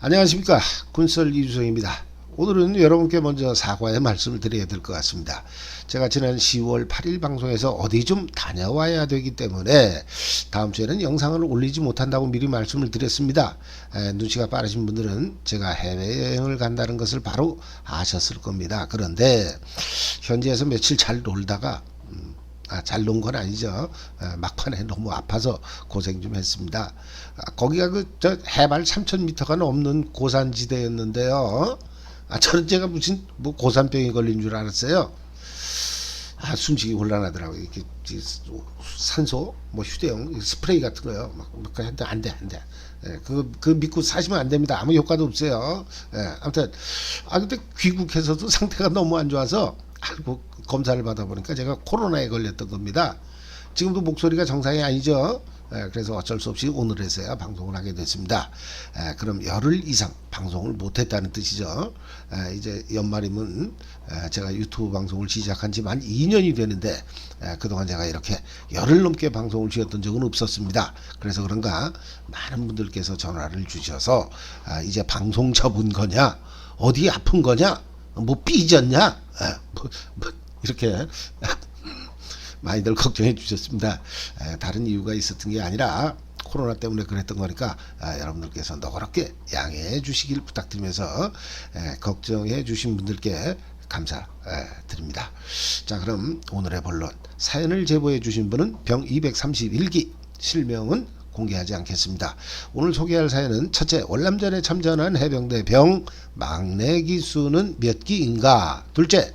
안녕하십니까, 군설 이주성입니다. 오늘은 여러분께 먼저 사과의 말씀을 드려야 될 것 같습니다. 제가 지난 10월 8일 방송에서 어디 좀 다녀와야 되기 때문에 다음 주에는 영상을 올리지 못한다고 미리 말씀을 드렸습니다. 눈치가 빠르신 분들은 제가 해외여행을 간다는 것을 바로 아셨을 겁니다. 그런데 현지에서 며칠 잘 놀다가 잘 논 건 아니죠. 막판에 너무 아파서 고생 좀 했습니다. 거기가 저 해발 3,000m가 넘는 고산지대였는데요. 저는 제가 무슨 뭐 고산병이 걸린 줄 알았어요. 숨쉬기 곤란하더라고요. 이렇게 산소, 뭐 휴대용 스프레이 같은 거요. 안 돼. 그거 믿고 사시면 안 됩니다. 아무 효과도 없어요. 아무튼, 근데 귀국해서도 상태가 너무 안 좋아서, 검사를 받아보니까 제가 코로나에 걸렸던 겁니다. 지금도 목소리가 정상이 아니죠. 그래서 어쩔 수 없이 오늘에서야 방송을 하게 됐습니다. 그럼 열흘 이상 방송을 못했다는 뜻이죠. 이제 연말이면 제가 유튜브 방송을 시작한 지 만 2년이 되는데 그동안 제가 이렇게 열흘 넘게 방송을 쉬었던 적은 없었습니다. 그래서 그런가 많은 분들께서 전화를 주셔서 이제 방송 접은 거냐, 어디 아픈 거냐, 뭐 삐졌냐, 이렇게 많이들 걱정해 주셨습니다. 다른 이유가 있었던 게 아니라 코로나 때문에 그랬던 거니까 여러분들께서 너그럽게 양해해 주시길 부탁드리면서 걱정해 주신 분들께 감사드립니다. 자, 그럼 오늘의 본론, 사연을 제보해 주신 분은 병 231기, 실명은 공개하지 않겠습니다. 오늘 소개할 사연은 첫째, 월남전에 참전한 해병대 병 막내 기수는 몇 기인가? 둘째,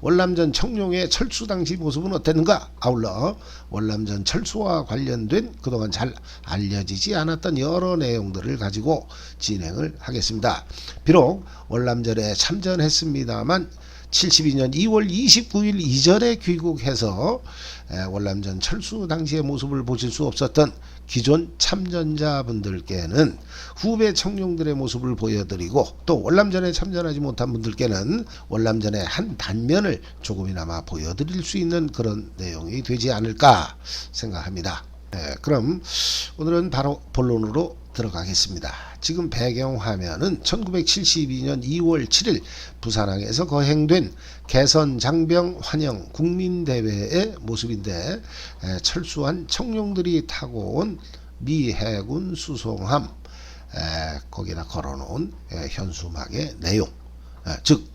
월남전 청룡의 철수 당시 모습은 어땠는가? 아울러 월남전 철수와 관련된 그동안 잘 알려지지 않았던 여러 내용들을 가지고 진행을 하겠습니다. 비록 월남전에 참전했습니다만 72년 2월 29일 이전에 귀국해서 월남전 철수 당시의 모습을 보실 수 없었던 기존 참전자분들께는 후배 청룡들의 모습을 보여드리고, 또 월남전에 참전하지 못한 분들께는 월남전의 한 단면을 조금이나마 보여드릴 수 있는 그런 내용이 되지 않을까 생각합니다. 그럼 오늘은 바로 본론으로 들어가겠습니다. 지금 배경화면은 1972년 2월 7일 부산항에서 거행된 개선 장병 환영 국민대회의 모습인데, 철수한 청룡들이 타고 온 미 해군 수송함, 거기다 걸어놓은 현수막의 내용, 즉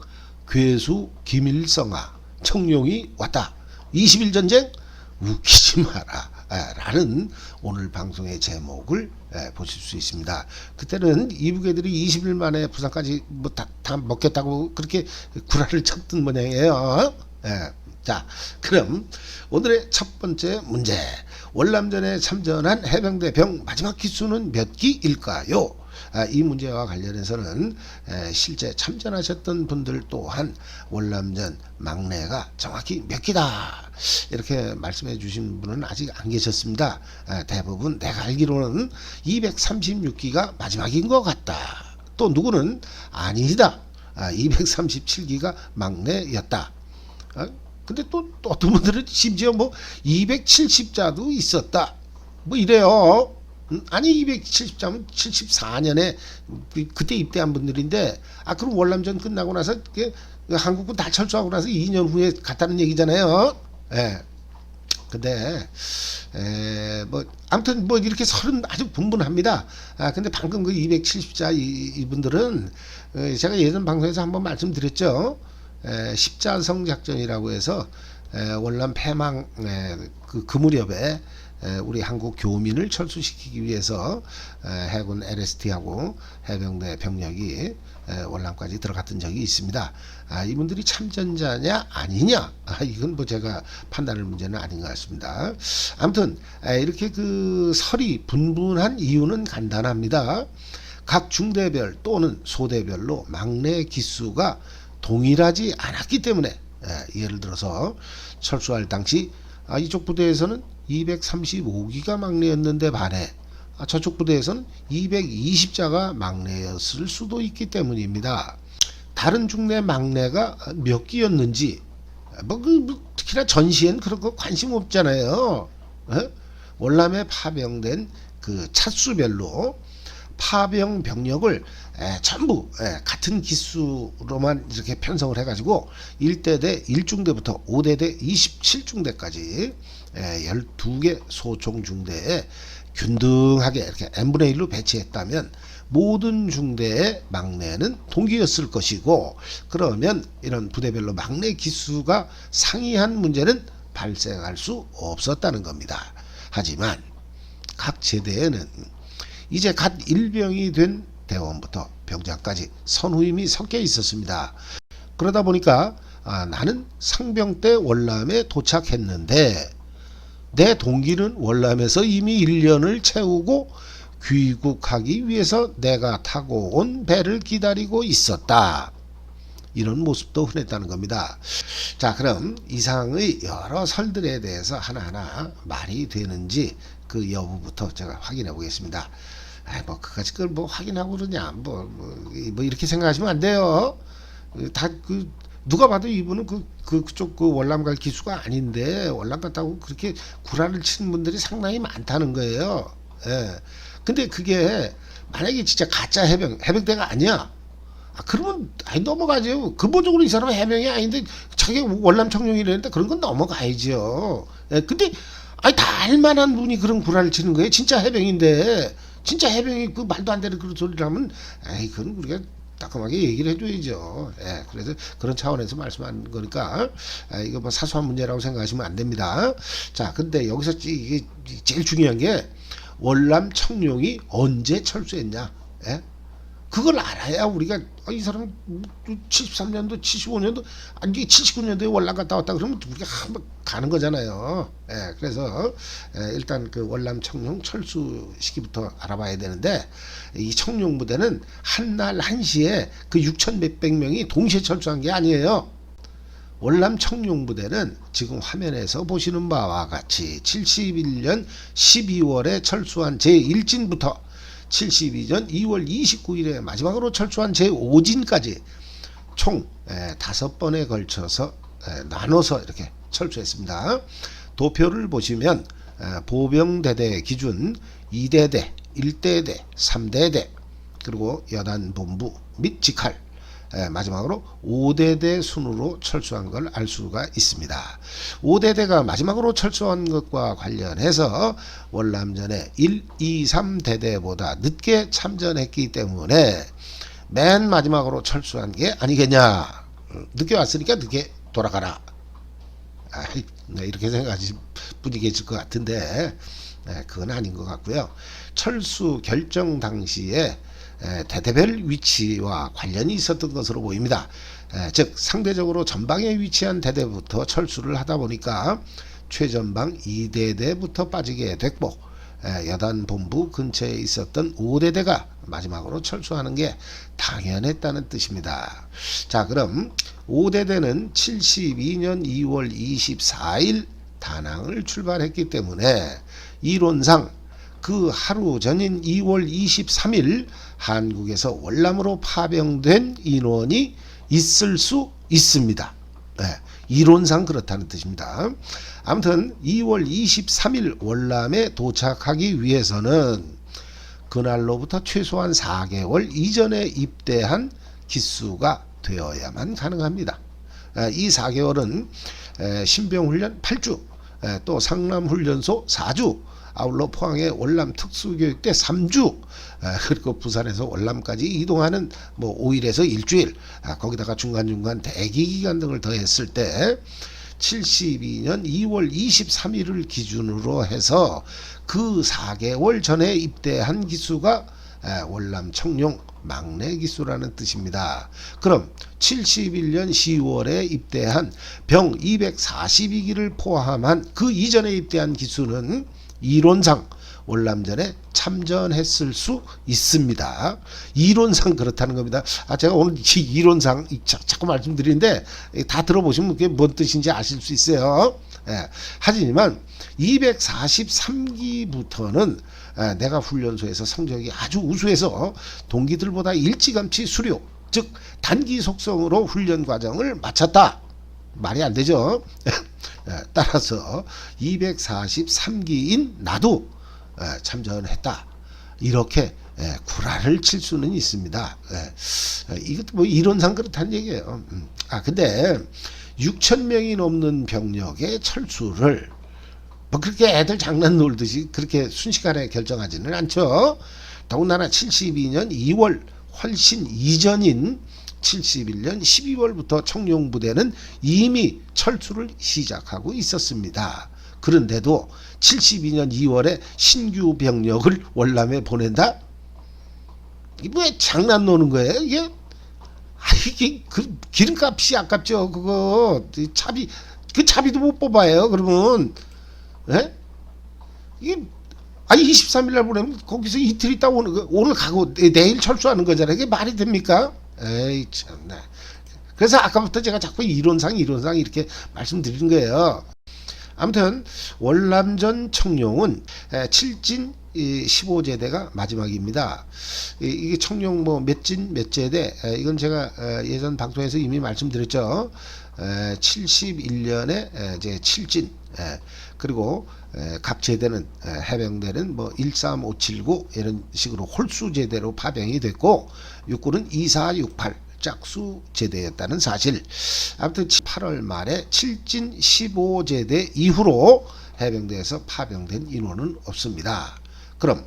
괴수 김일성아 청룡이 왔다, 20일 전쟁 웃기지 마라 라는 오늘 방송의 제목을 보실 수 있습니다. 그때는 이북애들이 20일 만에 부산까지 뭐 다 먹겠다고 그렇게 구라를 쳤던 모양이에요. 자, 그럼 오늘의 첫 번째 문제, 월남전에 참전한 해병대 병 마지막 기수는 몇 기일까요? 이 문제와 관련해서는 실제 참전하셨던 분들 또한 월남전 막내가 정확히 몇 기다 이렇게 말씀해 주신 분은 아직 안 계셨습니다. 대부분 내가 알기로는 236기가 마지막인 것 같다, 또 누구는 아니다, 237기가 막내였다. 근데 또 어떤 분들은 심지어 뭐 270자도 있었다, 뭐 이래요. 아니 270자면 74년에 그때 입대한 분들인데, 그럼 월남전 끝나고 나서 한국군 다 철수하고 나서 2년 후에 갔다는 얘기잖아요. 근데 뭐 아무튼 뭐 이렇게 설은 아주 분분합니다. 근데 방금 그 270자 이분들은 제가 예전 방송에서 한번 말씀드렸죠. 십자성 작전이라고 해서 월남 패망 그 무렵에 우리 한국 교민을 철수시키기 위해서 해군 LST하고 해병대 병력이 월남까지 들어갔던 적이 있습니다. 이분들이 참전자냐 아니냐, 이건 뭐 제가 판단할 문제는 아닌 것 같습니다. 아무튼 이렇게 그 설이 분분한 이유는 간단합니다. 각 중대별 또는 소대별로 막내 기수가 동일하지 않았기 때문에, 예를 들어서 철수할 당시 이쪽 부대에서는 235기가 막내였는데 반해 저쪽 부대에서는 220자가 막내였을 수도 있기 때문입니다. 다른 중대 막내가 몇 기였는지 특히나 전시엔 그런 거 관심 없잖아요. 월남에 파병된 그 차수별로 파병 병력을 전부 같은 기수로만 이렇게 편성을 해가지고 1대대 1중대부터 5대대 27중대까지 12개 소총 중대에 균등하게 이렇게 n분의 1로 배치했다면 모든 중대의 막내는 동기였을 것이고, 그러면 이런 부대별로 막내 기수가 상이한 문제는 발생할 수 없었다는 겁니다. 하지만 각 제대에는 이제 갓 일병이 된 대원부터 병장까지 선후임이 섞여 있었습니다. 그러다 보니까 나는 상병 때 월남에 도착했는데 내 동기는 월남에서 이미 1년을 채우고 귀국하기 위해서 내가 타고 온 배를 기다리고 있었다. 이런 모습도 흔했다는 겁니다. 자, 그럼 이상의 여러 설들에 대해서 하나하나 말이 되는지 그 여부부터 제가 확인해 보겠습니다. 뭐 그까짓 걸 뭐 확인하고 그러냐, 뭐 이렇게 생각하시면 안 돼요. 다 누가 봐도 이분은 그쪽 월남 갈 기수가 아닌데 월남 갔다고 그렇게 구라를 치는 분들이 상당히 많다는 거예요. 예. 근데 그게 만약에 진짜 가짜 해병대가 아니야. 그러면 넘어가죠. 근본적으로 이 사람은 해병이 아닌데 자기 월남 청룡이라는데 그런 건 넘어가야죠. 예. 근데 다 알만한 분이 그런 구라를 치는 거예요. 진짜 해병인데. 진짜 해병이 그 말도 안 되는 그런 소리를 하면 그건 우리가 따끔하게 얘기를 해줘야죠. 그래서 그런 차원에서 말씀한 거니까 이거 뭐 사소한 문제라고 생각하시면 안 됩니다. 자, 근데 여기서 이게 제일 중요한 게 월남 청룡이 언제 철수했냐? 그걸 알아야 우리가 이 사람 73년도 75년도 아니 79년도에 월남 갔다 왔다 그러면 우리가 한번 가는 거잖아요. 그래서 일단 그 월남 청룡 철수 시기부터 알아봐야 되는데, 이 청룡 부대는 한날 한시에 그 6천 몇백 명이 동시에 철수한 게 아니에요. 월남 청룡 부대는 지금 화면에서 보시는 바와 같이 71년 12월에 철수한 제1진부터 72년 2월 29일에 마지막으로 철수한 제5진까지 총 5번에 걸쳐서 나눠서 이렇게 철수했습니다. 도표를 보시면 보병대대 기준 2대대, 1대대, 3대대, 그리고 여단본부 및 직할, 마지막으로 5대대 순으로 철수한 걸 알 수가 있습니다. 5대대가 마지막으로 철수한 것과 관련해서 월남전에 1, 2, 3대대보다 늦게 참전했기 때문에 맨 마지막으로 철수한 게 아니겠냐. 늦게 왔으니까 늦게 돌아가라. 이렇게 생각하실 분이 계실 것 같은데 그건 아닌 것 같고요. 철수 결정 당시에 대대별 위치와 관련이 있었던 것으로 보입니다. 즉 상대적으로 전방에 위치한 대대부터 철수를 하다 보니까 최전방 2대대부터 빠지게 됐고, 여단본부 근처에 있었던 5대대가 마지막으로 철수하는 게 당연했다는 뜻입니다. 자, 그럼 5대대는 72년 2월 24일 다낭을 출발했기 때문에 이론상 그 하루 전인 2월 23일 한국에서 월남으로 파병된 인원이 있을 수 있습니다. 이론상 그렇다는 뜻입니다. 아무튼 2월 23일 월남에 도착하기 위해서는 그날로부터 최소한 4개월 이전에 입대한 기수가 되어야만 가능합니다. 이 4개월은 신병훈련 8주, 또 상남훈련소 4주, 아울러 포항의 월남 특수교육대 3주, 그리고 부산에서 월남까지 이동하는 5일에서 일주일, 거기다가 중간중간 대기기간 등을 더했을 때 72년 2월 23일을 기준으로 해서 그 4개월 전에 입대한 기수가 월남 청룡 막내 기수라는 뜻입니다. 그럼 71년 10월에 입대한 병 242기를 포함한 그 이전에 입대한 기수는 이론상 월남전에 참전했을 수 있습니다. 이론상 그렇다는 겁니다. 제가 오늘 이론상 자꾸 말씀드리는데 다 들어보시면 그게 뭔 뜻인지 아실 수 있어요. 하지만 243기부터는 내가 훈련소에서 성적이 아주 우수해서 동기들보다 일찌감치 수료, 즉 단기 속성으로 훈련 과정을 마쳤다. 말이 안 되죠. 따라서 243기인 나도 참전했다. 이렇게 구라를 칠 수는 있습니다. 이것도 뭐 이론상 그렇다는 얘기예요. 근데 6천 명이 넘는 병력의 철수를 뭐 그렇게 애들 장난 놀듯이 그렇게 순식간에 결정하지는 않죠. 더군다나 72년 2월 훨씬 이전인 71년 12월부터 청룡부대는 이미 철수를 시작하고 있었습니다. 그런데도 72년 2월에 신규 병력을 월남에 보낸다? 이게 왜 장난 노는 거예요? 이게 그 기름값이 아깝죠. 그거 차비 그 차비도 못 뽑아요. 그러면 이게 23일 날 보내면 거기서 이틀 있다 오늘 가고 내일 철수하는 거잖아요. 이게 말이 됩니까? 에이 참나. 그래서 아까부터 제가 자꾸 이론상 이렇게 말씀드리는 거예요. 아무튼 월남전 청룡은 7진 15제대가 마지막입니다. 이게 청룡 뭐 몇진 몇 제대, 이건 제가 예전 방송에서 이미 말씀드렸죠. 71년에 이제 7진, 그리고 각 제대는 해병대는 뭐 13579 이런 식으로 홀수 제대로 파병이 됐고, 육군은 2468 짝수 제대였다는 사실. 아무튼 8월 말에 7진 15제대 이후로 해병대에서 파병된 인원은 없습니다. 그럼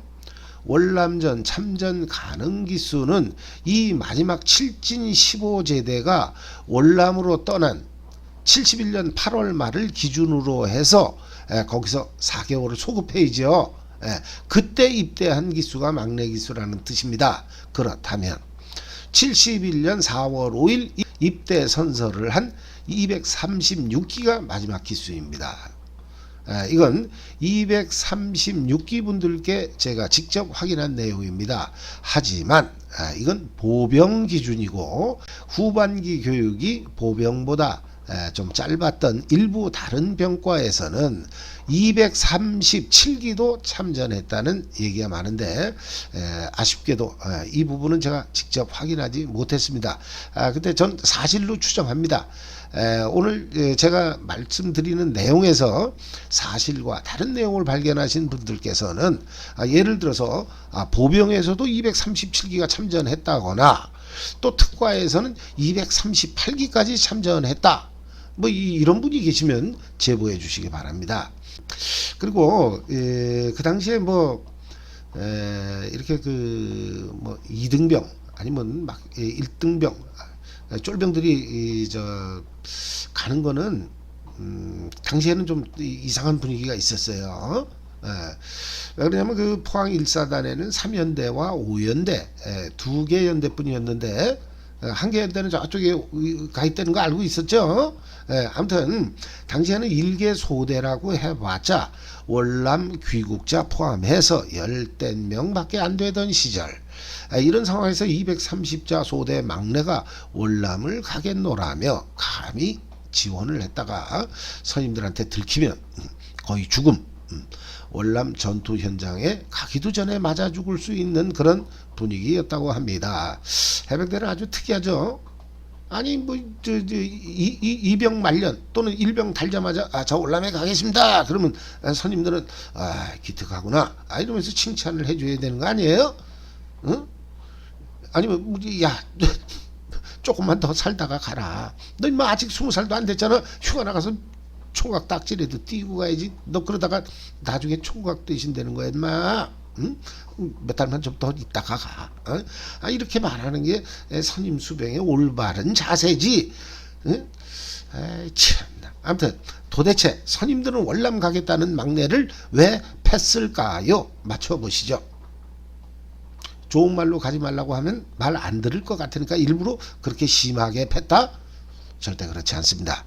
월남전 참전 가능 기수는 이 마지막 7진 15제대가 월남으로 떠난 71년 8월 말을 기준으로 해서 거기서 4개월을 소급해야죠. 그때 입대한 기수가 막내 기수라는 뜻입니다. 그렇다면 71년 4월 5일 입대 선서를 한 236기가 마지막 기수입니다. 이건 236기 분들께 제가 직접 확인한 내용입니다. 하지만 이건 보병 기준이고, 후반기 교육이 보병보다 좀 짧았던 일부 다른 병과에서는 237기도 참전했다는 얘기가 많은데, 아쉽게도 이 부분은 제가 직접 확인하지 못했습니다. 근데 전 사실로 추정합니다. 오늘 제가 말씀드리는 내용에서 사실과 다른 내용을 발견하신 분들께서는 예를 들어서 보병에서도 237기가 참전했다거나, 또 특과에서는 238기까지 참전했다, 뭐 이런 분이 계시면 제보해 주시기 바랍니다. 그리고 그 당시에 뭐 이렇게 그 뭐 2등병 아니면 막 1등병 쫄병들이 가는 거는 당시에는 좀 이상한 분위기가 있었어요. 왜 그러냐면 그 포항 1사단에는 3연대와 5연대 두 개 연대뿐이었는데, 한 개 연대는 저쪽에 가 있다는 거 알고 있었죠. 아무튼 당시에는 1개 소대라고 해봤자 월남 귀국자 포함해서 10명밖에 안 되던 시절, 이런 상황에서 230자 소대 막내가 월남을 가겠노라며 감히 지원을 했다가 선임들한테 들키면 거의 죽음, 월남 전투 현장에 가기도 전에 맞아 죽을 수 있는 그런 분위기였다고 합니다. 해병대는 아주 특이하죠. 아니 뭐 이병 말년 또는 일병 달자마자 저 월남에 가겠습니다 그러면 선임들은 기특하구나 이러면서 칭찬을 해줘야 되는 거 아니에요? 응? 아니면 야 조금만 더 살다가 가라, 너 인마 아직 20살도 안 됐잖아, 휴가 나가서 총각 딱지라도 띄고 가야지, 너 그러다가 나중에 총각 대신되는 거야 인마. 응? 몇 달만 좀 더 있다가 가. 이렇게 말하는 게 선임 수병의 올바른 자세지. 응? 참나. 아무튼 도대체 선임들은 월남 가겠다는 막내를 왜 팼을까요? 맞춰보시죠. 좋은 말로 가지 말라고 하면 말 안 들을 것 같으니까 일부러 그렇게 심하게 팼다? 절대 그렇지 않습니다.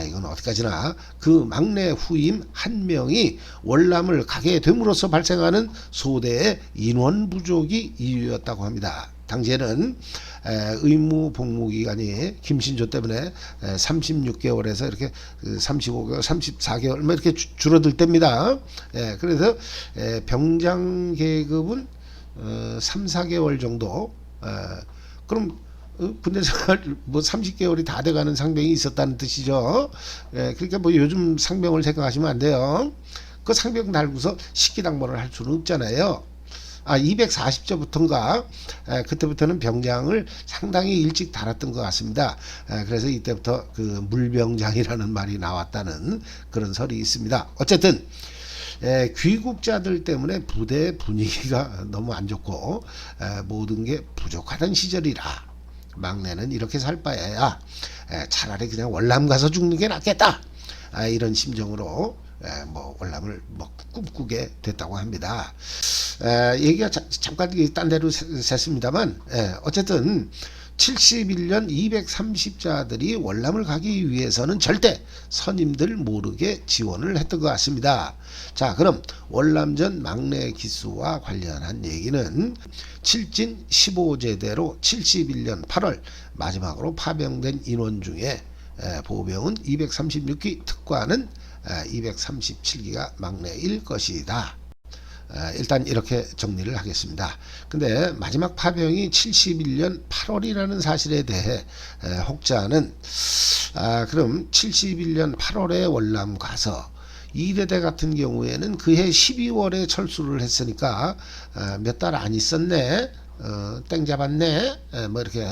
이건 어디까지나 그 막내 후임 한 명이 월남을 가게 됨으로써 발생하는 소대의 인원 부족이 이유였다고 합니다. 당시에는 의무 복무 기간이 김신조 때문에 36개월에서 이렇게 35개월, 34개월 뭐 이렇게 줄어들 때입니다. 그래서 병장 계급은 3, 4개월 정도. 그럼 군대 생활 뭐 30개월이 다 돼가는 상병이 있었다는 뜻이죠. 그러니까 뭐 요즘 상병을 생각하시면 안 돼요. 그 상병 달고서 식기당번을 할 수는 없잖아요. 240조부터인가 그때부터는 병장을 상당히 일찍 달았던 것 같습니다. 그래서 이때부터 그 물병장이라는 말이 나왔다는 그런 설이 있습니다. 어쨌든 귀국자들 때문에 부대 분위기가 너무 안 좋고 모든 게 부족하던 시절이라 막내는 이렇게 살 바에야 차라리 그냥 월남 가서 죽는 게 낫겠다, 이런 심정으로 뭐 월남을 뭐 꿈꾸게 됐다고 합니다. 얘기가 잠깐 딴 데로 샜습니다만 어쨌든 71년 230자들이 월남을 가기 위해서는 절대 선임들 모르게 지원을 했던 것 같습니다. 자, 그럼 월남전 막내 기수와 관련한 얘기는 7진 15제대로 71년 8월 마지막으로 파병된 인원 중에 보병은 236기, 특과는 237기가 막내일 것이다. 일단 이렇게 정리를 하겠습니다. 근데 마지막 파병이 71년 8월이라는 사실에 대해 혹자는 그럼 71년 8월에 월남 가서 이대대 같은 경우에는 그해 12월에 철수를 했으니까 몇 달 안 있었네, 땡 잡았네, 뭐 이렇게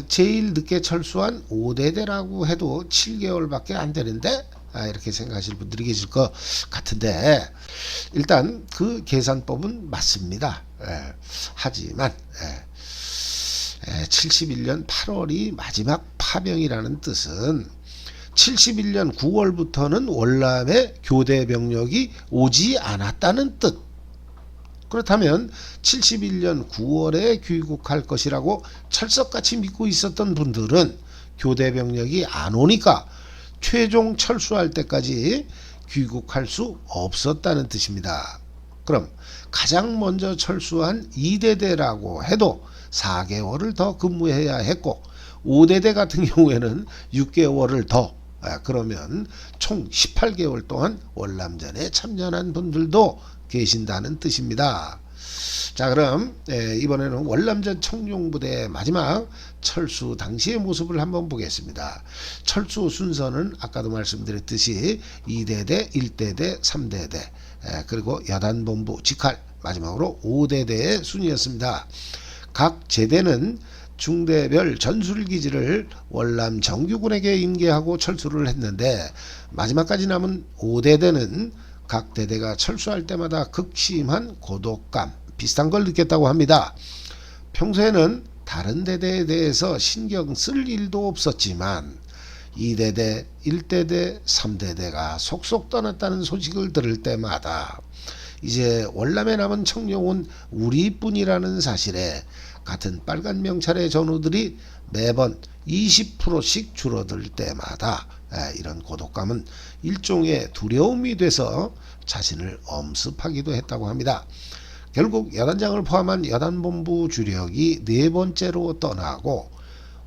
제일 늦게 철수한 5대대라고 해도 7개월밖에 안 되는데, 이렇게 생각하실 분들이 계실 것 같은데, 일단 그 계산법은 맞습니다. 하지만 71년 8월이 마지막 파병이라는 뜻은 71년 9월부터는 월남에 교대 병력이 오지 않았다는 뜻. 그렇다면 71년 9월에 귀국할 것이라고 철석같이 믿고 있었던 분들은 교대 병력이 안 오니까 최종 철수할 때까지 귀국할 수 없었다는 뜻입니다. 그럼 가장 먼저 철수한 2대대라고 해도 4개월을 더 근무해야 했고, 5대대 같은 경우에는 6개월을 더, 그러면 총 18개월 동안 월남전에 참전한 분들도 계신다는 뜻입니다. 자, 그럼 이번에는 월남전 청룡부대의 마지막 철수 당시의 모습을 한번 보겠습니다. 철수 순서는 아까도 말씀드렸듯이 2대대, 1대대, 3대대, 그리고 여단본부, 직할, 마지막으로 5대대의 순이었습니다. 각 제대는 중대별 전술기지를 월남 정규군에게 인계하고 철수를 했는데, 마지막까지 남은 5대대는 각 대대가 철수할 때마다 극심한 고독감, 비슷한 걸 느꼈다고 합니다. 평소에는 다른 대대에 대해서 신경 쓸 일도 없었지만 2대대, 1대대, 3대대가 속속 떠났다는 소식을 들을 때마다 이제 월남에 남은 청룡은 우리뿐이라는 사실에 같은 빨간 명찰의 전우들이 매번 20%씩 줄어들 때마다 이런 고독감은 일종의 두려움이 돼서 자신을 엄습하기도 했다고 합니다. 결국 여단장을 포함한 여단본부 주력이 네 번째로 떠나고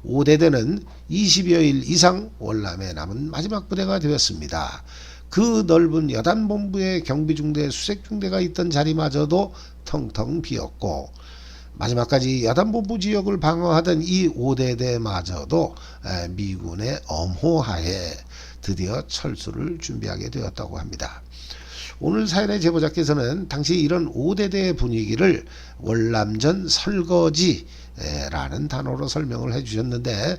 5대대는 20여일 이상 월남에 남은 마지막 부대가 되었습니다. 그 넓은 여단본부의 경비중대, 수색중대가 있던 자리마저도 텅텅 비었고, 마지막까지 여단본부 지역을 방어하던 이 5대대마저도 미군의 엄호하에 드디어 철수를 준비하게 되었다고 합니다. 오늘 사연의 제보자께서는 당시 이런 5대대의 분위기를 월남전 설거지라는 단어로 설명을 해주셨는데,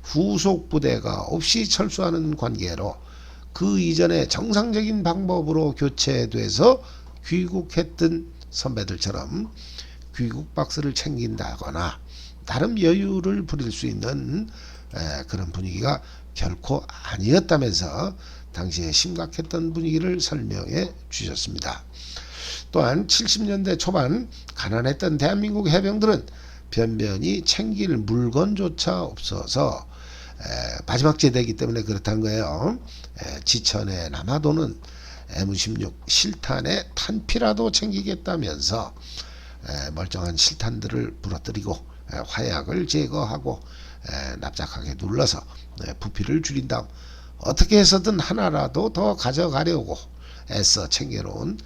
후속 부대가 없이 철수하는 관계로 그 이전에 정상적인 방법으로 교체돼서 귀국했던 선배들처럼 귀국 박스를 챙긴다거나 나름 여유를 부릴 수 있는 그런 분위기가 결코 아니었다면서 당시에 심각했던 분위기를 설명해 주셨습니다. 또한 70년대 초반 가난했던 대한민국 해병들은 변변히 챙길 물건조차 없어서 마지막 제대이기 때문에 그렇다는 거예요. 지천에 남아도는 M16 실탄에 탄피라도 챙기겠다면서 멀쩡한 실탄들을 부러뜨리고 화약을 제거하고 납작하게 눌러서 부피를 줄인 다음 어떻게 해서든 하나라도 더 가져가려고 애써 챙겨놓은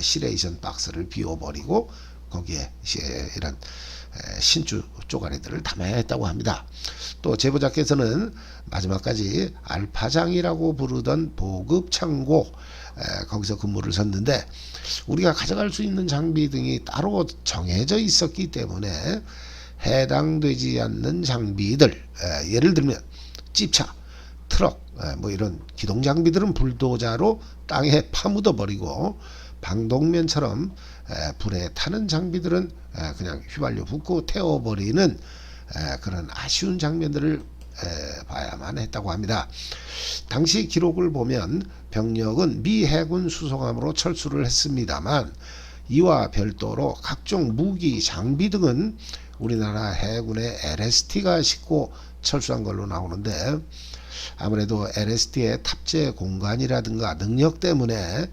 시레이션 박스를 비워버리고 거기에 이런 신주 쪼가리들을 담아야 했다고 합니다. 또 제보자께서는 마지막까지 알파장이라고 부르던 보급창고 거기서 근무를 섰는데 우리가 가져갈 수 있는 장비 등이 따로 정해져 있었기 때문에 해당되지 않는 장비들, 예를 들면 찝차, 트럭, 뭐 이런 기동 장비들은 불도자로 땅에 파묻어 버리고 방독면처럼 불에 타는 장비들은 그냥 휘발유 붓고 태워버리는 그런 아쉬운 장면들을 봐야만 했다고 합니다. 당시 기록을 보면 병력은 미 해군 수송함으로 철수를 했습니다만 이와 별도로 각종 무기 장비 등은 우리나라 해군의 LST가 싣고 철수한 걸로 나오는데 아무래도 LST의 탑재 공간이라든가 능력 때문에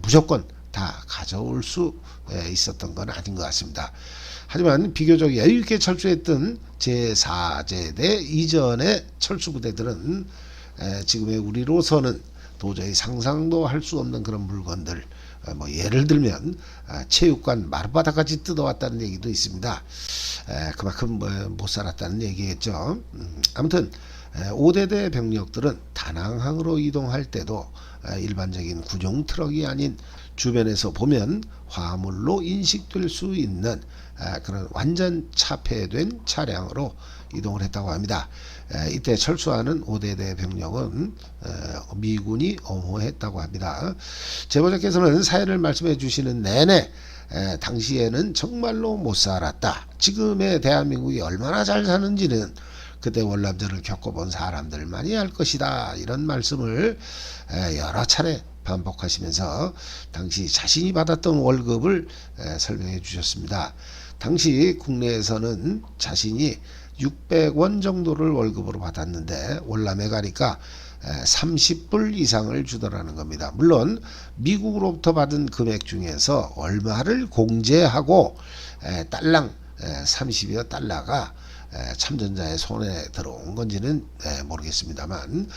무조건 다 가져올 수 있었던 건 아닌 것 같습니다. 하지만 비교적 여유있게 철수했던 제4제대 이전의 철수부대들은 지금의 우리로서는 도저히 상상도 할 수 없는 그런 물건들, 뭐 예를 들면 체육관 마룻바닥까지 뜯어왔다는 얘기도 있습니다. 그만큼 못 살았다는 얘기겠죠. 아무튼 5대대 병력들은 다낭항으로 이동할 때도 일반적인 구종 트럭이 아닌 주변에서 보면 화물로 인식될 수 있는 그런 완전 차폐된 차량으로 이동을 했다고 합니다. 이때 철수하는 5대대 병력은 미군이 엄호했다고 합니다. 제보자께서는 사연을 말씀해 주시는 내내 당시에는 정말로 못 살았다. 지금의 대한민국이 얼마나 잘 사는지는 그때 월남전을 겪어본 사람들만이 알 것이다. 이런 말씀을 여러 차례 반복하시면서 당시 자신이 받았던 월급을 설명해 주셨습니다. 당시 국내에서는 자신이 600원 정도를 월급으로 받았는데 월남에 가니까 30불 이상을 주더라는 겁니다. 물론 미국으로부터 받은 금액 중에서 얼마를 공제하고 달랑 30여 달러가 참전자의 손에 들어온 건지는 모르겠습니다만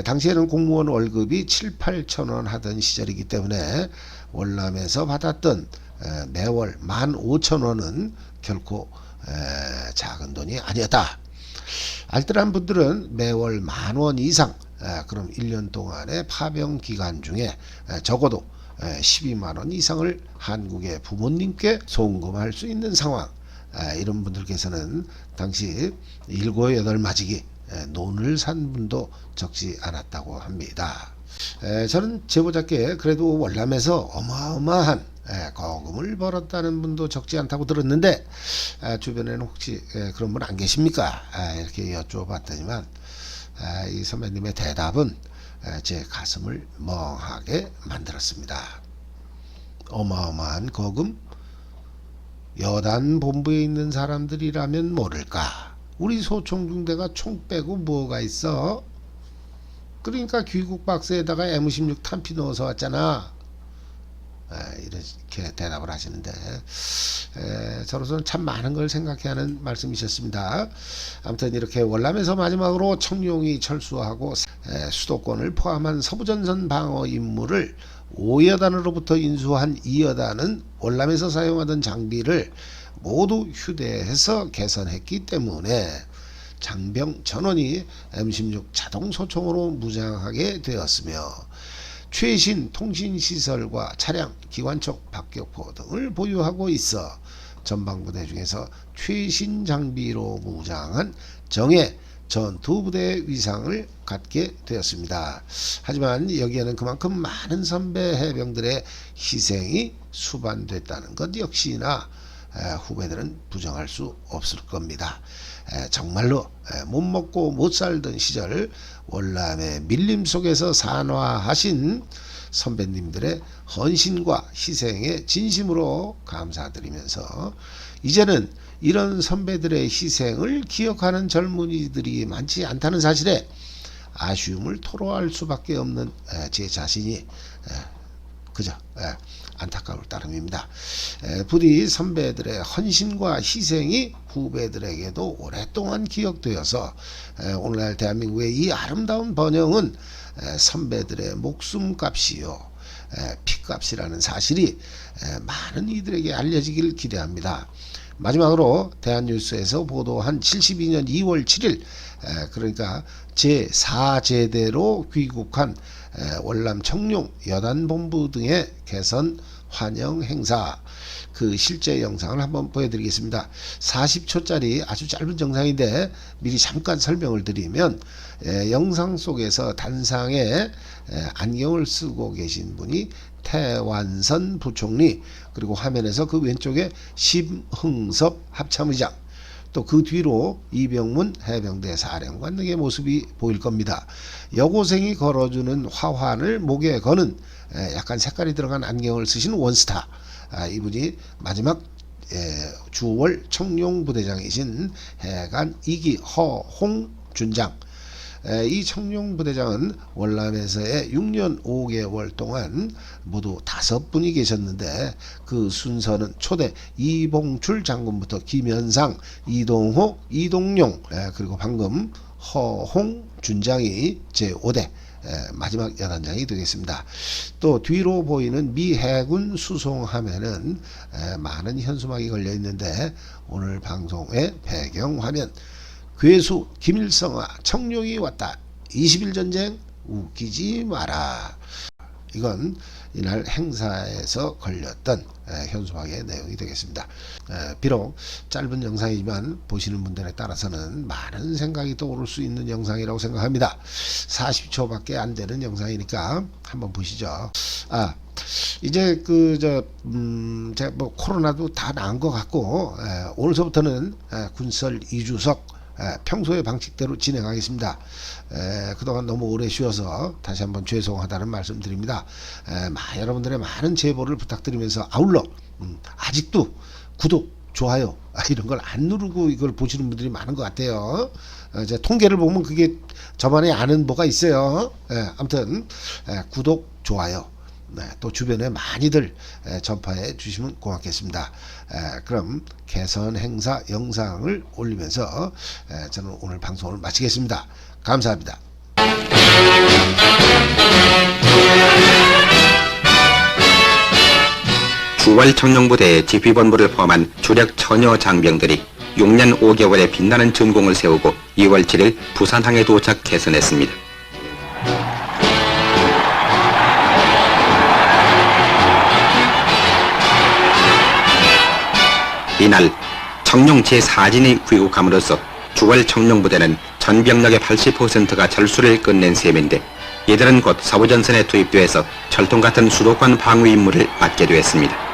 당시에는 공무원 월급이 7, 8천 원 하던 시절이기 때문에 월남에서 받았던 매월 15,000원은 결코 작은 돈이 아니었다. 알뜰한 분들은 매월 10,000원 이상, 그럼 1년 동안의 파병 기간 중에 적어도 120,000원 이상을 한국의 부모님께 송금할 수 있는 상황. 이런 분들께서는 당시 7, 8마지기 논을 산 분도 적지 않았다고 합니다. 저는 제보자께 그래도 월남에서 어마어마한 거금을 벌었다는 분도 적지 않다고 들었는데 주변에는 혹시 그런 분 안 계십니까? 이렇게 여쭤봤더니만 이 선배님의 대답은 제 가슴을 멍하게 만들었습니다. 어마어마한 거금? 여단 본부에 있는 사람들이라면 모를까? 우리 소총중대가 총 빼고 뭐가 있어? 그러니까 귀국 박스에다가 M16 탄피 넣어서 왔잖아. 이렇게 대답을 하시는데 저로서는 참 많은 걸 생각해야 하는 말씀이셨습니다. 아무튼 이렇게 월남에서 마지막으로 청룡이 철수하고 수도권을 포함한 서부전선 방어 임무를 5여단으로부터 인수한 2여단은 월남에서 사용하던 장비를 모두 휴대해서 개선했기 때문에 장병 전원이 M16 자동소총으로 무장하게 되었으며 최신 통신시설과 차량, 기관총, 박격포 등을 보유하고 있어 전방부대 중에서 최신 장비로 무장한 정예 전투부대의 위상을 갖게 되었습니다. 하지만 여기에는 그만큼 많은 선배 해병들의 희생이 수반됐다는 것 역시나 후배들은 부정할 수 없을 겁니다. 정말로 못 먹고 못 살던 시절 월남의 밀림 속에서 산화하신 선배님들의 헌신과 희생에 진심으로 감사드리면서 이제는 이런 선배들의 희생을 기억하는 젊은이들이 많지 않다는 사실에 아쉬움을 토로할 수밖에 없는 제 자신이 그저 안타까울 따름입니다. 부디 선배들의 헌신과 희생이 후배들에게도 오랫동안 기억되어서 오늘날 대한민국의 이 아름다운 번영은 선배들의 목숨값이요 피값이라는 사실이 많은 이들에게 알려지길 기대합니다. 마지막으로 대한뉴스에서 보도한 72년 2월 7일 그러니까 제4제대로 귀국한 월남 청룡 여단본부 등의 개선 환영 행사 그 실제 영상을 한번 보여드리겠습니다. 40초짜리 아주 짧은 영상인데 미리 잠깐 설명을 드리면 영상 속에서 단상에 안경을 쓰고 계신 분이 태완선 부총리, 그리고 화면에서 그 왼쪽에 심흥섭 합참의장, 또 그 뒤로 이병문 해병대 사령관 등의 모습이 보일 겁니다. 여고생이 걸어주는 화환을 목에 거는 약간 색깔이 들어간 안경을 쓰신 원스타, 이분이 마지막 주월 청룡부대장이신 해관 2기 허홍준장. 이 청룡부대장은 월남에서의 6년 5개월 동안 모두 5분이 계셨는데 그 순서는 초대 이봉출 장군부터 김현상, 이동호, 이동용, 그리고 방금 허홍준장이 제5대 마지막 여단장이 되겠습니다. 또 뒤로 보이는 미 해군 수송함에는 많은 현수막이 걸려 있는데 오늘 방송의 배경화면 괴수 김일성아 청룡이 왔다 21전쟁 웃기지 마라. 이건 이날 행사에서 걸렸던 현수막의 내용이 되겠습니다. 비록 짧은 영상이지만 보시는 분들에 따라서는 많은 생각이 떠오를 수 있는 영상이라고 생각합니다. 40초밖에 안 되는 영상이니까 한번 보시죠. 이제 제가 뭐 코로나도 다 나은 것 같고 오늘서부터는 군설 2주석 평소의 방식대로 진행하겠습니다. 그동안 너무 오래 쉬어서 다시 한번 죄송하다는 말씀 드립니다. 여러분들의 많은 제보를 부탁드리면서 아울러 아직도 구독, 좋아요 이런 걸 안 누르고 이걸 보시는 분들이 많은 것 같아요. 제 통계를 보면 그게 저만의 아는 뭐가 있어요. 아무튼 구독, 좋아요, 또 주변에 많이들 전파해 주시면 고맙겠습니다. 그럼 개선 행사 영상을 올리면서 저는 오늘 방송을 마치겠습니다. 감사합니다. 주월 청룡부대의 지휘본부를 포함한 주력 처녀 장병들이 6년 5개월의 빛나는 전공을 세우고 2월 7일 부산항에 도착 개선했습니다. 이날 청룡 제4진이 귀국함으로써 주월 청룡부대는 전병력의 80%가 철수를 끝낸 셈인데 이들은 곧 서부전선에 투입되어서 철통 같은 수도권 방위 임무를 맡게 되었습니다.